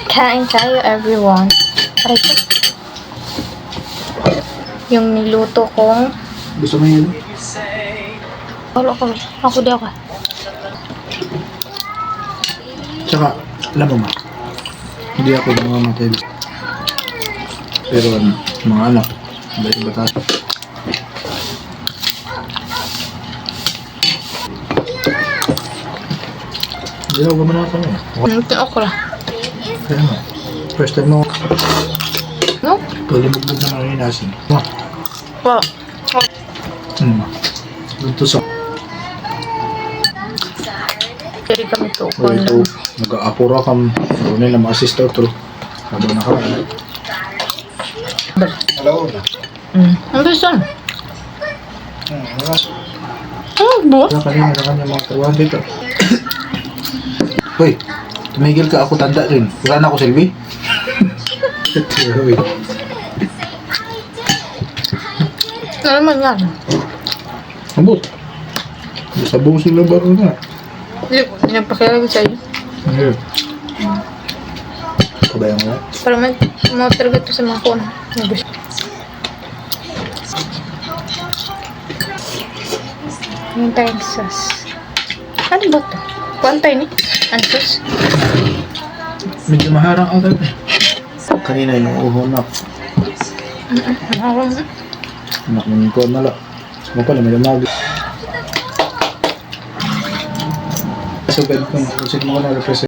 Kain tayo, everyone. Aray ko. Yung niluto kong... Gusto mo yun? Ako di ako. Tsaka, alam mo ma, hindi ako namamatay. Pero mga anak, dahil batas. Hindi ako gumana ka na. Ito ako lang. Kaya nga, first time mo, No? palimugbog na mga hinasin. Wow. Dito sa Jadi kami to. ito, nag-aapura kang doon na ma-assist to. Habang nakalaan. Hello. Ang gusto? Ano ba? Wala kanina mga karuhan dito. Hoy, tumigil ka, ako tanda rin. Wala na ako, Silvi. Ano naman yan? Ambot. Sabong sila baro na. Hindi nagpakilala sa'yo. Ano? Kabayang mo? Para mag-target to sa mga kuwan. Yung tayong sauce. Ano ba to? Kuwan tayo ni? Ano sauce? Medyo maharang ang gabi. Kanina yung uhunak. Maharang. Anak mo ko mala. Mo pala may lamag. Sa bed ko, kung sino mo na represent.